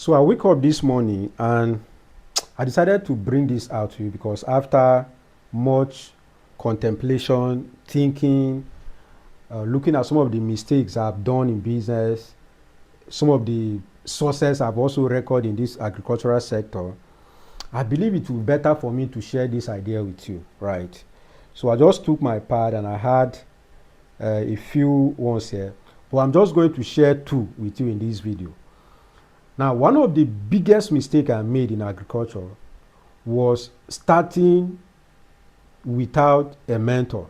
So I wake up this morning and I decided to bring this out to you because after much contemplation, thinking, looking at some of the mistakes I've done in business, some of the success I've also recorded in this agricultural sector, I believe it will be better for me to share this idea with you, right? So I just took my pad and I had a few ones here, but I'm just going to share two with you in this video. Now, one of the biggest mistakes I made in agriculture was starting without a mentor.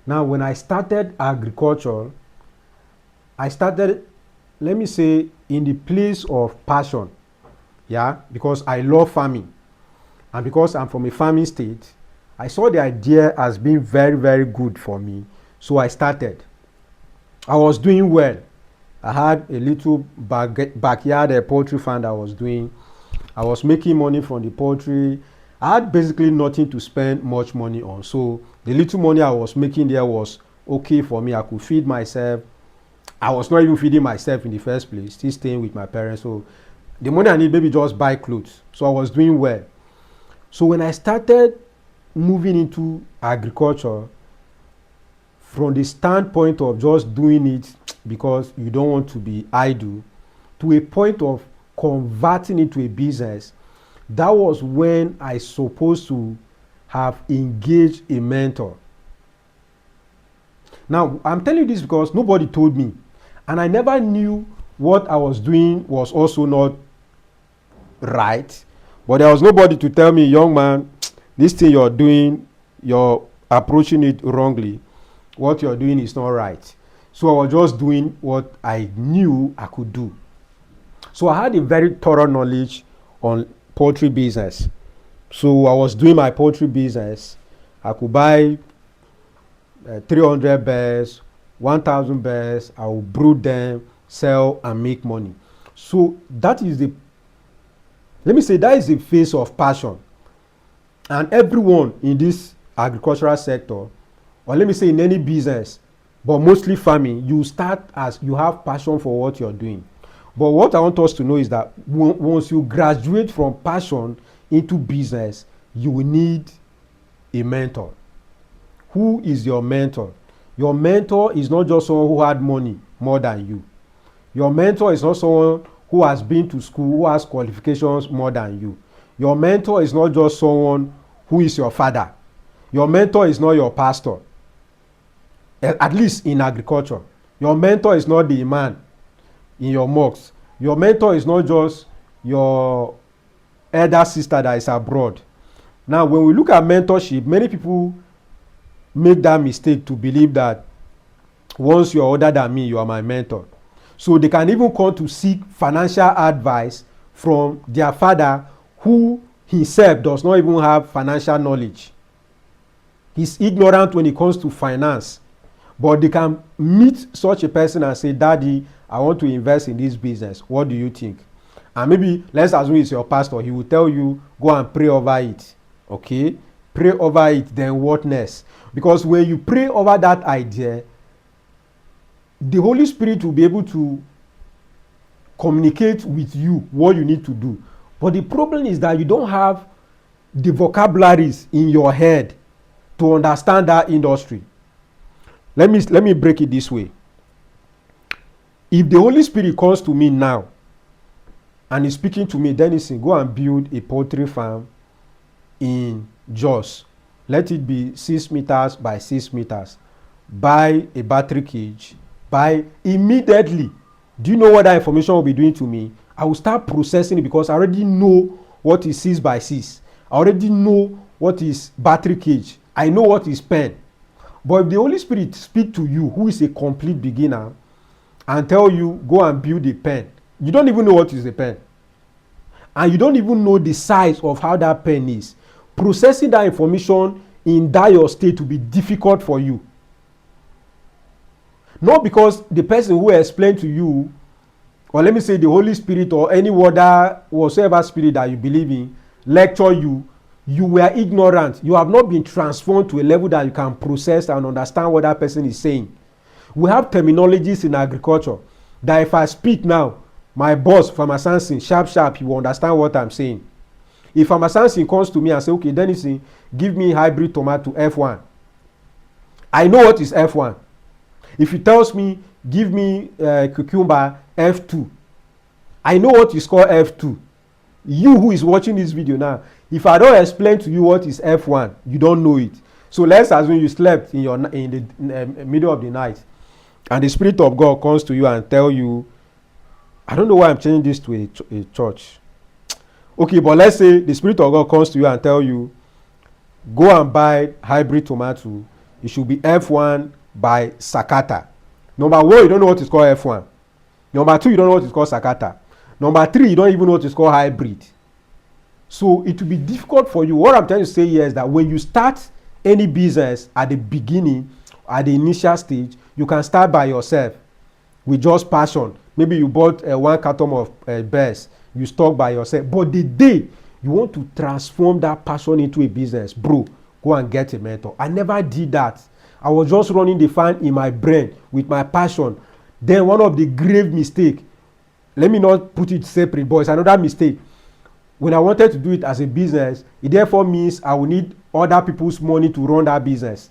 Now, when I started agriculture, I started, let me say, in the place of passion, yeah, because I love farming. And because I'm from a farming state, I saw the idea as being very, very good for me. So I started. I was doing well. I had a little backyard poultry farm that I was doing. I was making money from the poultry. I had basically nothing to spend much money on. So the little money I was making there was okay for me. I could feed myself. I was not even feeding myself in the first place, still staying with my parents. So the money I need, maybe just buy clothes. So I was doing well. So when I started moving into agriculture, from the standpoint of just doing it because you don't want to be idle, to a point of converting it to a business, that was when I supposed to have engaged a mentor. Now, I'm telling you this because nobody told me, and I never knew what I was doing was also not right, but there was nobody to tell me, young man, this thing you're doing, you're approaching it wrongly. What you're doing is not right. So I was just doing what I knew I could do. So I had a very thorough knowledge on poultry business. So I was doing my poultry business. I could buy 300 birds, 1,000 birds. I will brood them, sell, and make money. So that is the, let me say, that is the face of passion. And everyone in this agricultural sector, or let me say in any business, but mostly farming, you start as you have passion for what you're doing. But what I want us to know is that once you graduate from passion into business, you will need a mentor. Who is your mentor? Your mentor is not just someone who had money more than you. Your mentor is not someone who has been to school, who has qualifications more than you. Your mentor is not just someone who is your father. Your mentor is not your pastor. At least in agriculture. Your mentor is not the imam in your mosque. Your mentor is not just your elder sister that is abroad. Now, when we look at mentorship, many people make that mistake to believe that once you're older than me, you are my mentor. So they can even come to seek financial advice from their father, who himself does not even have financial knowledge. He's ignorant when it comes to finance. But they can meet such a person and say, Daddy, I want to invest in this business. What do you think? And maybe, let's assume it's your pastor. He will tell you, go and pray over it. Okay? Pray over it, then what next? Because when you pray over that idea, the Holy Spirit will be able to communicate with you what you need to do. But the problem is that you don't have the vocabularies in your head to understand that industry. Let me break it this way. If the Holy Spirit comes to me now and is speaking to me, then he says, go and build a poultry farm in Jos. Let it be 6 meters by 6 meters. Buy a battery cage. Buy immediately. Do you know what that information will be doing to me? I will start processing it because I already know what is 6 by 6. I already know what is battery cage. I know what is pen. But if the Holy Spirit speak to you, who is a complete beginner, and tell you, go and build a pen, you don't even know what is a pen. And you don't even know the size of how that pen is. Processing that information in that your state will be difficult for you. Not because the person who explained to you, or let me say the Holy Spirit or any other whatsoever spirit that you believe in, lecture you, you were ignorant. You have not been transformed to a level that you can process and understand what that person is saying. We have terminologies in agriculture that if I speak now, my boss, Farmer Samson, sharp, he will understand what I'm saying. If Farmer Samson comes to me and say, okay, Dennis, give me hybrid tomato F1. I know what is F1. If he tells me, give me cucumber F2, I know what is called F2. You who is watching this video now, if I don't explain to you what is F1, you don't know it. So let's assume you slept in the middle of the night, and the Spirit of God comes to you and tell you, I don't know why I'm changing this to a church. Okay, but let's say the Spirit of God comes to you and tell you, go and buy hybrid tomato. It should be F1 by Sakata. Number one, you don't know what is called F1. Number two, you don't know what is called Sakata. Number three, you don't even know what is called hybrid. So it will be difficult for you. What I'm trying to say here is that when you start any business at the beginning, at the initial stage, you can start by yourself with just passion. Maybe you bought 1 carton of bears, you stock by yourself. But the day you want to transform that passion into a business, bro, go and get a mentor. I never did that. I was just running the fan in my brain with my passion. Then one of the grave mistakes, let me not put it separate, but it's another mistake. When I wanted to do it as a business, it therefore means I will need other people's money to run that business.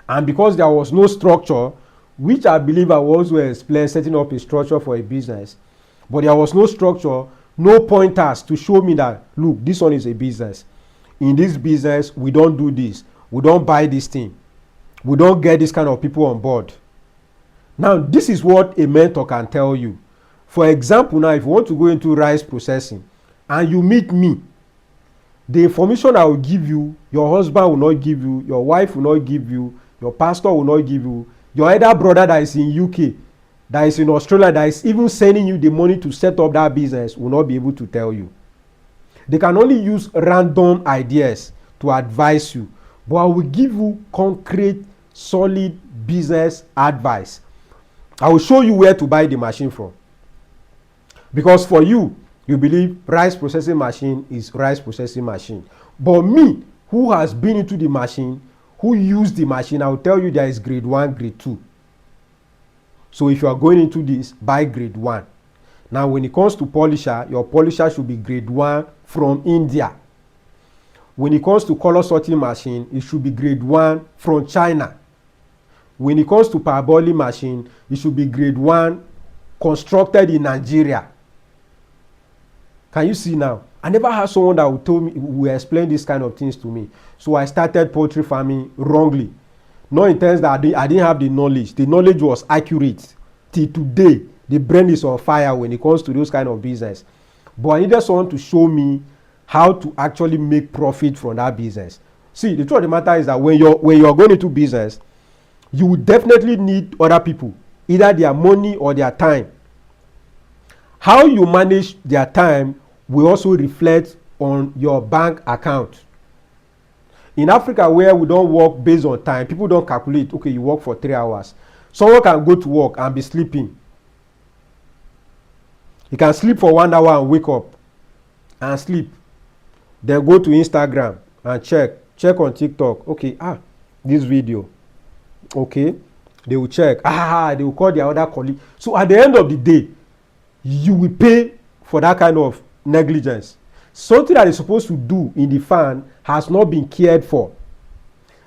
And because there was no structure, which I believe I also explained setting up a structure for a business, but there was no structure, no pointers to show me that, look, this one is a business. In this business, we don't do this. We don't buy this thing. We don't get this kind of people on board. Now, this is what a mentor can tell you. For example, now, if you want to go into rice processing and you meet me, the information I will give you, your husband will not give you, your wife will not give you, your pastor will not give you, your other brother that is in UK, that is in Australia, that is even sending you the money to set up that business will not be able to tell you. They can only use random ideas to advise you, but I will give you concrete, solid business advice. I will show you where to buy the machine from. Because for you, you believe rice processing machine is rice processing machine. But me, who has been into the machine, who used the machine, I will tell you there is grade 1, grade 2. So if you are going into this, buy grade 1. Now when it comes to polisher, your polisher should be grade 1 from India. When it comes to color sorting machine, it should be grade 1 from China. When it comes to parboiling machine, it should be grade 1 constructed in Nigeria. Can you see now? I never had someone that would tell me, will explain this kind of things to me. So I started poultry farming wrongly. Not in terms that I didn't have the knowledge. The knowledge was accurate. Till today, the brain is on fire when it comes to those kind of business. But I needed someone to show me how to actually make profit from that business. See, the truth of the matter is that when you're going into business, you will definitely need other people, either their money or their time. How you manage their time will also reflect on your bank account. In Africa, where we don't work based on time, people don't calculate, okay, you work for 3 hours. Someone can go to work and be sleeping. He can sleep for 1 hour and wake up and sleep. Then go to Instagram and check on TikTok. Okay, this video. Okay, they will check. They will call their other colleague. So at the end of the day, you will pay for that kind of negligence. Something that is supposed to do in the farm has not been cared for.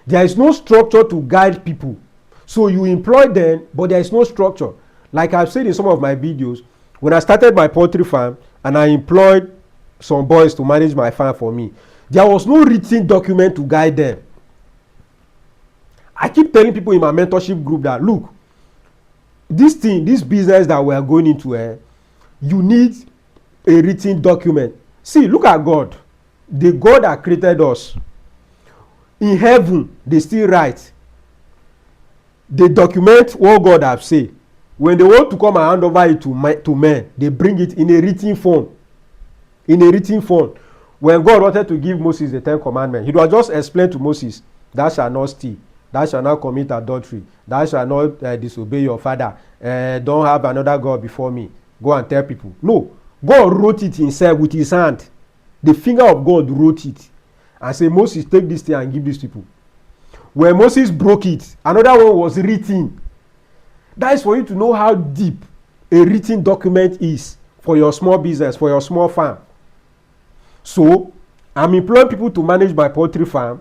There is no structure to guide people. So you employ them, but there is no structure. Like I've said in some of my videos, when I started my poultry farm and I employed some boys to manage my farm for me, there was no written document to guide them. I keep telling people in my mentorship group that, look, this business that we are going into, you need a written document. See, look at God. The God that created us. In heaven, they still write. They document what God has said. When they want to come and hand over it to men, they bring it in a written form. In a written form. When God wanted to give Moses the 10 commandments, he was just explain to Moses, thou shalt not steal, thou shalt not commit adultery, thou shalt not disobey your father, don't have another God before me. Go and tell people. No. God wrote it himself with his hand. The finger of God wrote it. And say, Moses, take this thing and give these people. When Moses broke it, another one was written. That is for you to know how deep a written document is for your small business, for your small farm. So I'm employing people to manage my poultry farm.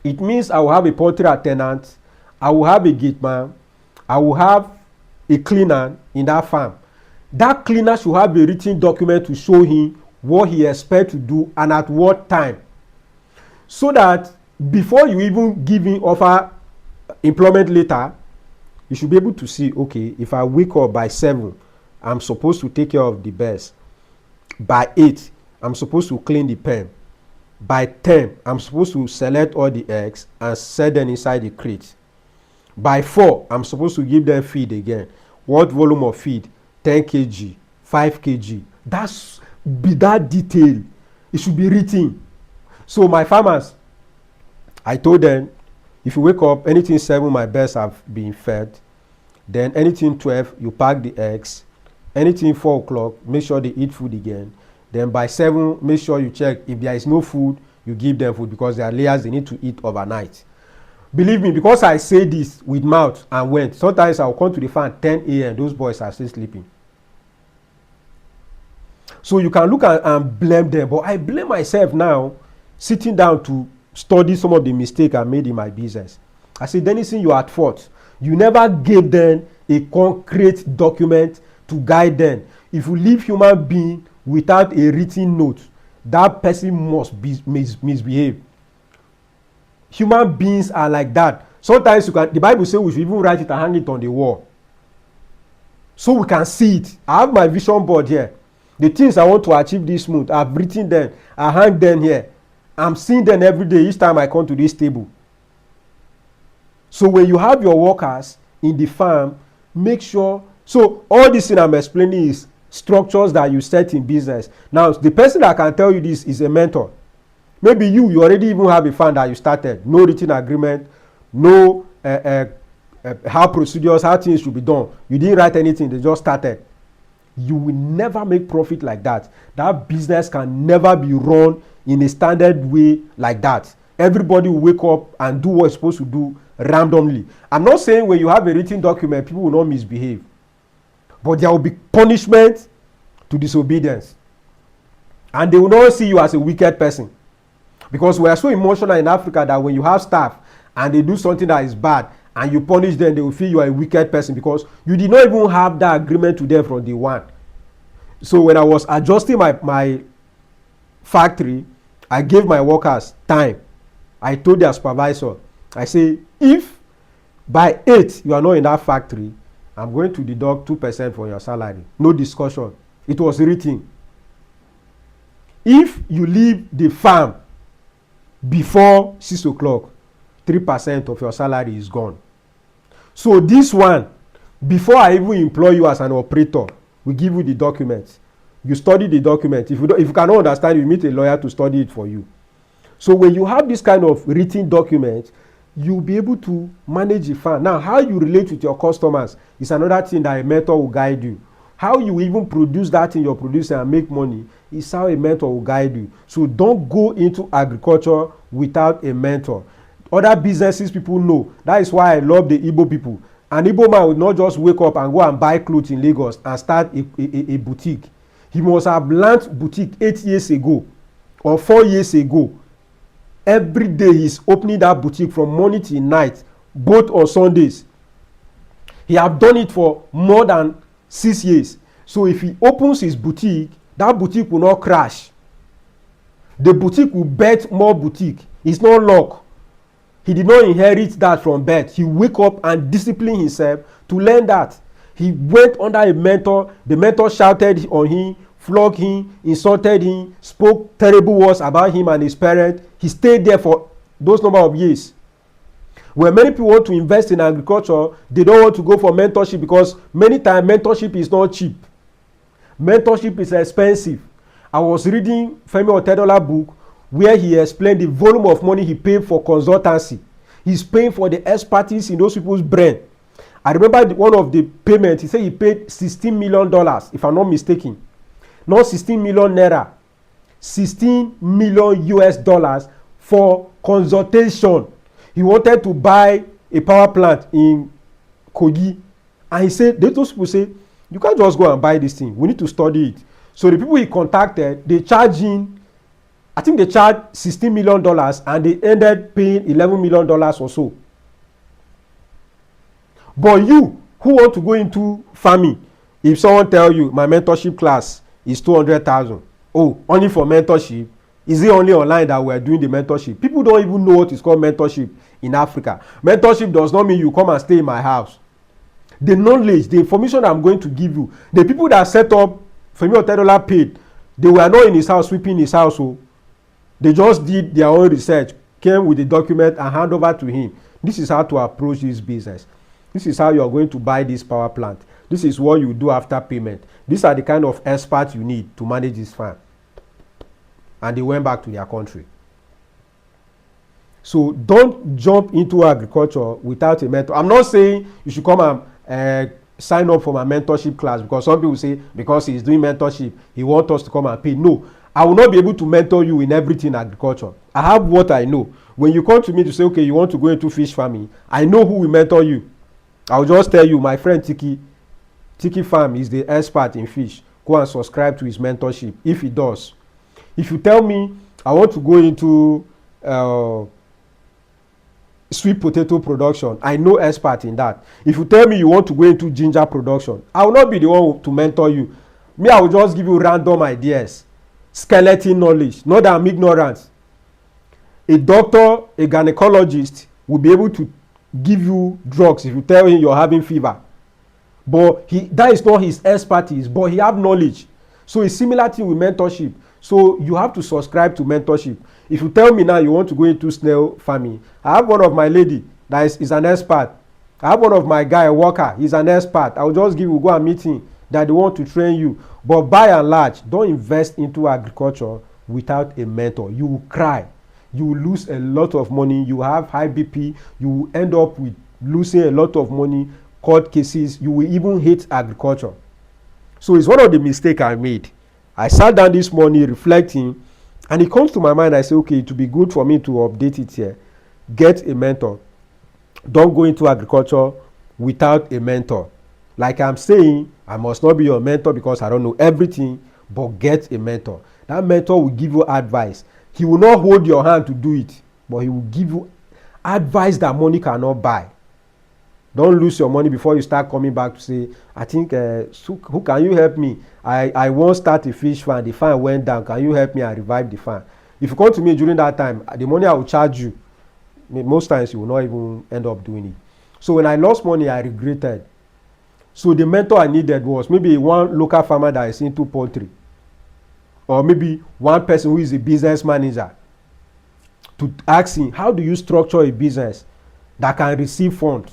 It means I will have a poultry attendant, I will have a gate man, I will have a cleaner in that farm. That cleaner should have a written document to show him what he expects to do and at what time, so that before you even give him offer employment letter, you should be able to see, okay, if I wake up by 7, I'm supposed to take care of the birds. By 8, I'm supposed to clean the pen. By 10, I'm supposed to select all the eggs and set them inside the crate. By 4, I'm supposed to give them feed again. What volume of feed? 10 kg, 5 kg. That's be that detail. It should be written. So my farmers, I told them, if you wake up, anything 7, my birds have been fed. Then anything 12, you pack the eggs. Anything 4 o'clock, make sure they eat food again. Then by 7, make sure you check if there is no food, you give them food, because they are layers, they need to eat overnight. Believe me, because I say this with mouth and went, sometimes I'll come to the farm 10 a.m. Those boys are still sleeping. So you can look and blame them, but I blame myself now, sitting down to study some of the mistakes I made in my business. I said, Denison, you are at fault. You never gave them a concrete document to guide them. If you leave human being without a written note, that person must be misbehave. Human beings are like that. Sometimes the Bible says we should even write it and hang it on the wall, so we can see it. I have my vision board here. The things I want to achieve this month, I've written them. I hang them here. I'm seeing them every day each time I come to this table. So when you have your workers in the farm, make sure. So all this thing I'm explaining is structures that you set in business. Now, the person that can tell you this is a mentor. Maybe you already even have a farm that you started. No written agreement, no how procedures, how things should be done. You didn't write anything, they just started. You will never make profit like that. That business can never be run in a standard way like that. Everybody will wake up and do what it's supposed to do randomly. I'm not saying when you have a written document, people will not misbehave. But there will be punishment to disobedience. And they will not see you as a wicked person. Because we are so emotional in Africa that when you have staff and they do something that is bad and you punish them, they will feel you are a wicked person because you did not even have that agreement to them from day one. So when I was adjusting my factory, I gave my workers time. I told their supervisor, I say, if by 8 you are not in that factory, I'm going to deduct 2% from your salary. No discussion. It was written. If you leave the farm before 6 o'clock, 3% of your salary is gone. So this one, before I even employ you as an operator, we give you the document. You study the document. If you cannot understand, you meet a lawyer to study it for you. So when you have this kind of written document, you'll be able to manage the farm. Now, how you relate with your customers is another thing that a mentor will guide you. How you even produce that thing you're producing and make money is how a mentor will guide you. So don't go into agriculture without a mentor. Other businesses people know. That is why I love the Igbo people. An Igbo man will not just wake up and go and buy clothes in Lagos and start a boutique. He must have learned boutique 8 years ago or 4 years ago. Every day he's opening that boutique from morning till night, both on Sundays. He have done it for more than 6 years. So if he opens his boutique, that boutique will not crash. The boutique will bet more boutique. It's not luck. He did not inherit that from birth. He wake up and discipline himself to learn that. He went under a mentor. The mentor shouted on him, flogged him, insulted him, spoke terrible words about him and his parents. He stayed there for those number of years. When many people want to invest in agriculture, they don't want to go for mentorship because many times mentorship is not cheap. Mentorship is expensive. I was reading Femi Otedola book where he explained the volume of money he paid for consultancy. He's paying for the expertise in those people's brain. I remember one of the payments, he said he paid $16 million, if I'm not mistaken. Not 16 million naira, 16 million US dollars for consultation. He wanted to buy a power plant in Kogi. And he said, those people say, You can't just go and buy this thing. We need to study it. So the people he contacted, they charged him, I think they charged $16 million and they ended paying $11 million or so. But you who want to go into farming, if someone tell you my mentorship class is 200,000, oh, only for mentorship, is it only online that we are doing the mentorship? People don't even know what is called mentorship in Africa. Mentorship does not mean you come and stay in my house. The knowledge, the information I'm going to give you, the people that set up Femi Otedola paid, they were not in his house sweeping his house. So they just did their own research, came with the document and hand over to him. This is how to approach this business. This is how you are going to buy this power plant. This is what you do after payment. These are the kind of experts you need to manage this farm. And they went back to their country. So don't jump into agriculture without a mentor. I'm not saying you should come and sign up for my mentorship class, because some people say because he's doing mentorship, he wants us to come and pay. No, I will not be able to mentor you in everything agriculture. I have what I know. When you come to me to say, okay, you want to go into fish farming, I know who will mentor you. I'll just tell you, my friend Tiki Farm is the expert in fish. Go and subscribe to his mentorship if he does. If you tell me I want to go into sweet potato production, I know expert in that. If you tell me you want to go into ginger production, I will not be the one to mentor you. Me, I will just give you random ideas, skeleton knowledge, not that I'm ignorant. A doctor, a gynecologist will be able to give you drugs if you tell him you're having fever. But that is not his expertise, but he have knowledge. So it's similar thing with mentorship. So you have to subscribe to mentorship. If you tell me now you want to go into snail farming, I have one of my lady that is an expert. I have one of my guy, a worker, he's an expert. I will just go and meet him that they want to train you. But by and large, don't invest into agriculture without a mentor. You will cry. You will lose a lot of money. You have high BP. You will end up with losing a lot of money, court cases. You will even hate agriculture. So it's one of the mistakes I made. I sat down this morning reflecting, and it comes to my mind. I say, okay, it would be good for me to update it here. Get a mentor. Don't go into agriculture without a mentor. Like I'm saying, I must not be your mentor because I don't know everything, but get a mentor. That mentor will give you advice. He will not hold your hand to do it, but he will give you advice that money cannot buy. Don't lose your money before you start coming back to say, I think, who can you help me? I won't start a fish farm. The farm went down. Can you help me and revive the farm? If you come to me during that time, the money I will charge you, most times you will not even end up doing it. So when I lost money, I regretted. So the mentor I needed was maybe one local farmer that is into poultry, or maybe one person who is a business manager, to ask him, how do you structure a business that can receive funds?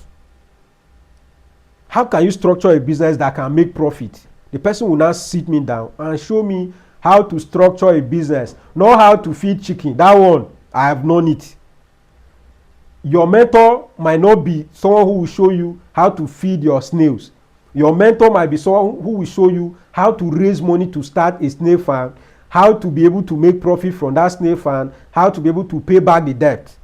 How can you structure a business that can make profit? The person will now sit me down and show me how to structure a business, not how to feed chicken. That one, I have known it. Your mentor might not be someone who will show you how to feed your snails. Your mentor might be someone who will show you how to raise money to start a snail farm, how to be able to make profit from that snail farm, how to be able to pay back the debt.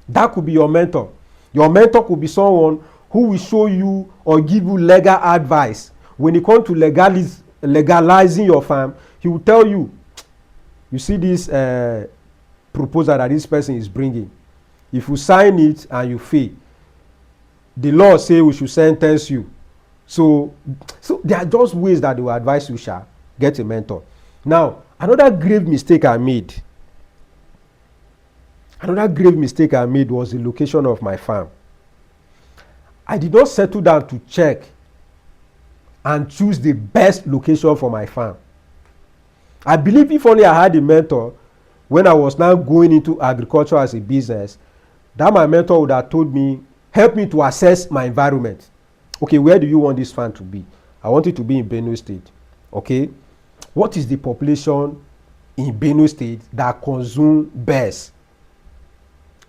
That could be your mentor. Your mentor could be someone who will show you or give you legal advice. When it comes to legalizing your farm, he will tell you, you see this proposal that this person is bringing. If you sign it and you fail, the law say we should sentence you. So there are just ways that they will advise you, shall get a mentor. Now, another grave mistake I made was the location of my farm. I did not settle down to check and choose the best location for my farm. I believe if only I had a mentor when I was now going into agriculture as a business, that my mentor would have told me, help me to assess my environment. Okay, where do you want this farm to be? I want it to be in Benue State. Okay, what is the population in Benue State that consume bears?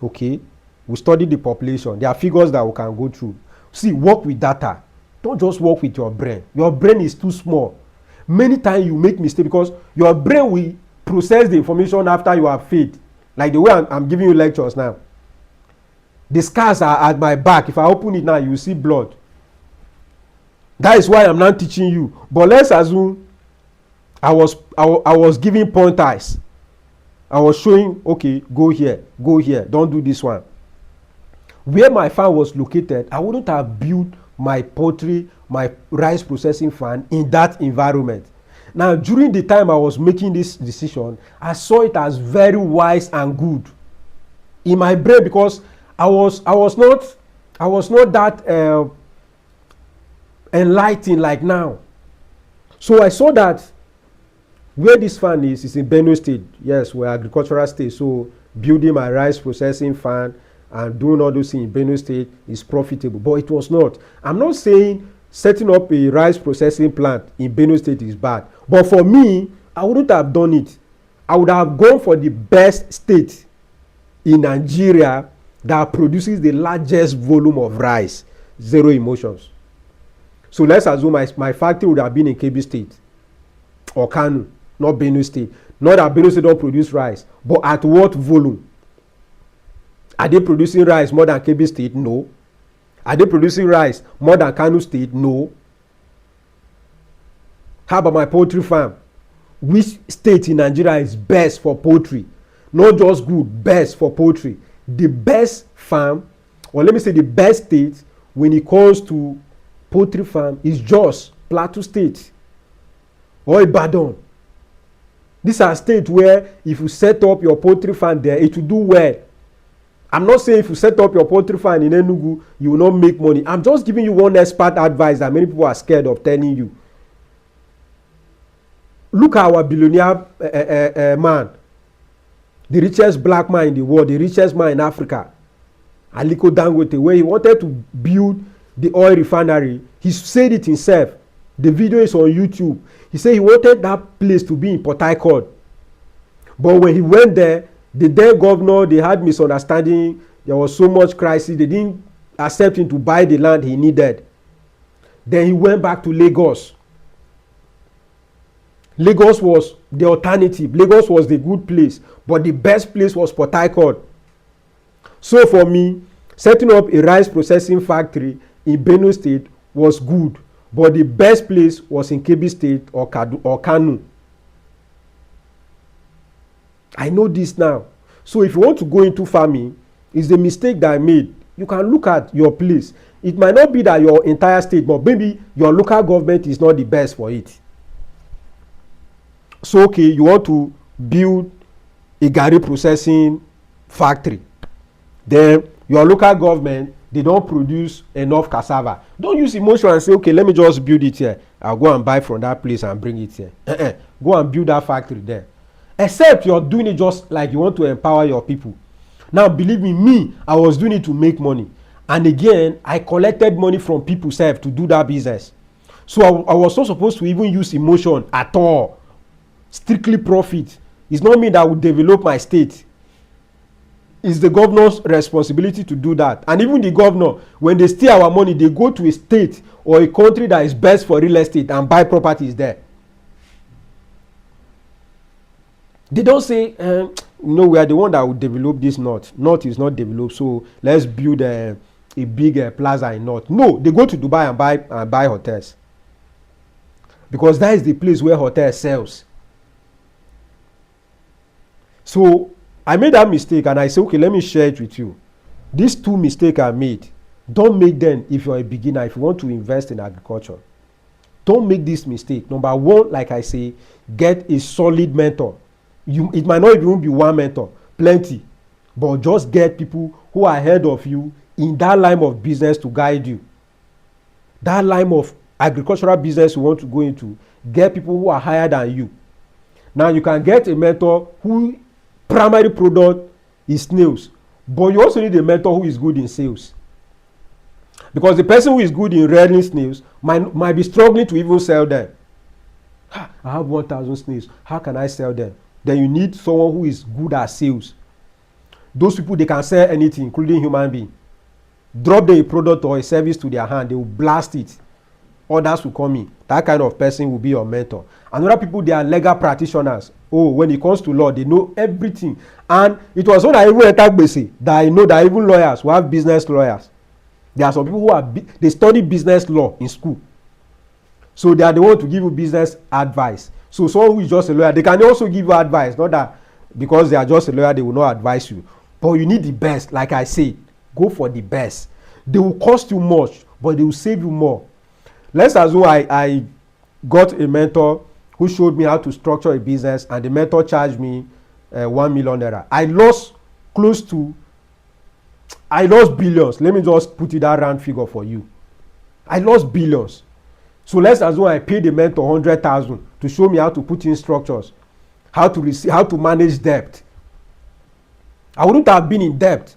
Okay, we study the population. There are figures that we can go through. See, work with data. Don't just work with your brain. Your brain is too small. Many times you make mistakes because your brain will process the information after you have failed. Like the way I'm giving you lectures now. The scars are at my back. If I open it now, you will see blood. That is why I'm not teaching you. But let's assume I was giving pointers. I was showing, okay, go here, don't do this one. Where my farm was located, I wouldn't have built my poultry, my rice processing farm in that environment. Now, during the time I was making this decision, I saw it as very wise and good in my brain, because I was not that enlightened like now. So I saw that where this farm is in Benue State. Yes, we're agricultural state. So building my rice processing farm and doing all those things in Benue State is profitable, but it was not. I'm not saying setting up a rice processing plant in Benue State is bad, but for me, I wouldn't have done it. I would have gone for the best state in Nigeria that produces the largest volume of rice, zero emotions. So let's assume my factory would have been in Kebbi State or Kano, not Benue State. Not that Benue State don't produce rice, but at what volume? Are they producing rice more than Kebbi State? No. Are they producing rice more than Kano State? No. How about my poultry farm? Which state in Nigeria is best for poultry? Not just good, best for poultry. The best farm, or let me say the best state when it comes to poultry farm is Jos, Plateau State, or Ibadan. These are states where if you set up your poultry farm there, it will do well. I'm not saying if you set up your poultry farm in Enugu, you will not make money. I'm just giving you one expert advice that many people are scared of telling you. Look at our billionaire man, the richest black man in the world, the richest man in Africa, Aliko Dangote, where he wanted to build the oil refinery. He said it himself. The video is on YouTube. He said he wanted that place to be in Port Harcourt. But when he went there, the then governor, they had misunderstanding. There was so much crisis. They didn't accept him to buy the land he needed. Then he went back to Lagos. Lagos was the alternative. Lagos was the good place. But the best place was Port Harcourt. So for me, setting up a rice processing factory in Benue State was good. But the best place was in Kebbi State or Kano. I know this now. So if you want to go into farming, it's the mistake that I made. You can look at your place. It might not be that your entire state, but maybe your local government is not the best for it. So okay, you want to build a garri processing factory. Then your local government, they don't produce enough cassava. Don't use emotion and say, okay, let me just build it here. I'll go and buy from that place and bring it here. Go and build that factory there. Except you're doing it just like you want to empower your people. Now, believe me, I was doing it to make money. And again, I collected money from people self to do that business. So I was not supposed to even use emotion at all. Strictly profit. It's not me that will develop my state. It's the governor's responsibility to do that. And even the governor, when they steal our money, they go to a state or a country that is best for real estate and buy properties there. They don't say, we are the one that will develop this north. North is not developed, so let's build a big plaza in north. No, they go to Dubai and buy hotels. Because that is the place where hotel sells. So I made that mistake and I said, okay, let me share it with you. These two mistakes I made, don't make them if you're a beginner, if you want to invest in agriculture. Don't make this mistake. Number one, like I say, get a solid mentor. It might not even be one mentor, plenty. But just get people who are ahead of you in that line of business to guide you. That line of agricultural business you want to go into, get people who are higher than you. Now you can get a mentor who primary product is snails, but you also need a mentor who is good in sales. Because the person who is good in rearing snails might be struggling to even sell them. I have 1,000 snails. How can I sell them? Then you need someone who is good at sales. Those people, they can sell anything, including human being. Drop them a product or a service to their hand, they will blast it. Others will come in. That kind of person will be your mentor. Another people, they are legal practitioners. Oh, when it comes to law, they know everything. And it was when I even entered Gbese that I know that even lawyers who have business lawyers. There are some people who they study business law in school. So they are the one to give you business advice. So someone who is just a lawyer, they can also give you advice. Not that because they are just a lawyer, they will not advise you. But you need the best. Like I say, go for the best. They will cost you much, but they will save you more. Let's assume I got a mentor who showed me how to structure a business, and the mentor charged me 1 million naira. I lost billions. Let me just put it that round figure for you. I lost billions. So let's assume I paid the mentor 100,000 to show me how to put in structures, how to manage debt. I wouldn't have been in debt.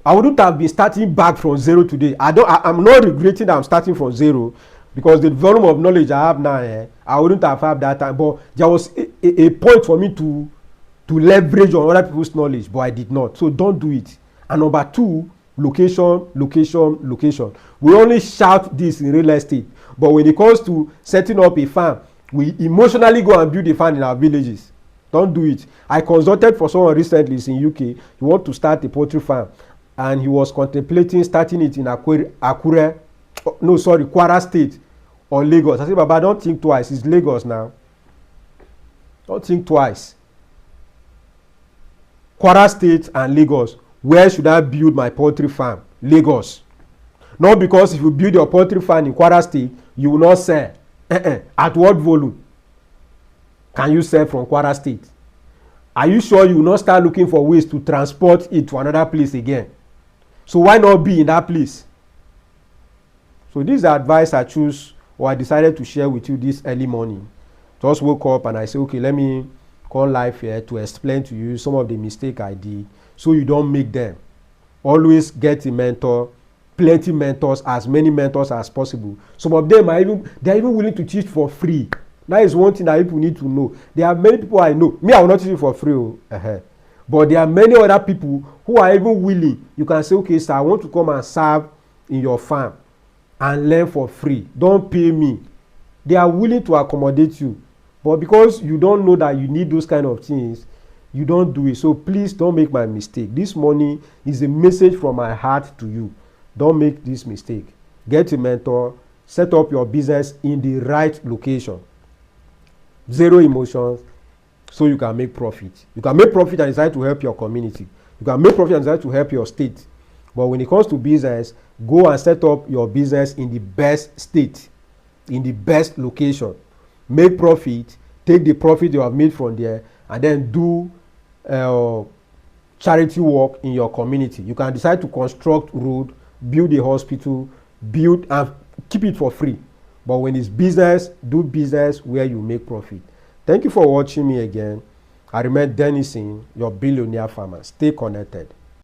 I wouldn't have been starting back from zero today. I'm not regretting that I'm starting from zero, because the volume of knowledge I have now, I wouldn't have had that time. But there was a point for me to leverage on other people's knowledge, but I did not. So don't do it. And number two, location. We only shout this in real estate, but when it comes to setting up a farm, we emotionally go and build a farm in our villages. Don't do it. I consulted for someone recently, it's in UK. He want to start a poultry farm, and he was contemplating starting it in Kwara State or Lagos. I said, Baba, don't think twice. It's Lagos now. Don't think twice. Kwara State and Lagos. Where should I build my poultry farm? Lagos. Not because if you build your poultry farm in Kwara State, you will not sell. At what volume can you sell from Kwara State? Are you sure you will not start looking for ways to transport it to another place again? So why not be in that place? So this is the advice I choose, or I decided to share with you this early morning. Just woke up and I said, okay, let me call live here to explain to you some of the mistakes I did, so you don't make them. Always get a mentor, plenty mentors, as many mentors as possible. Some of them are even willing to teach for free. That is one thing that people need to know. There are many people I know. Me, I will not teach you for free. But there are many other people who are even willing. You can say, okay, sir, I want to come and serve in your farm and learn for free. Don't pay me. They are willing to accommodate you. But because you don't know that you need those kind of things, you don't do it. So please don't make my mistake. This morning is a message from my heart to you. Don't make this mistake. Get a mentor. Set up your business in the right location. Zero emotions, so you can make profit. You can make profit and decide to help your community. You can make profit and decide to help your state. But when it comes to business, go and set up your business in the best state, in the best location. Make profit, take the profit you have made from there, and then do charity work in your community. You can decide to construct road, build a hospital, build and keep it for free. But when it's business, do business where you make profit. Thank you for watching me again. I remain Dennison, your billionaire farmer. Stay connected.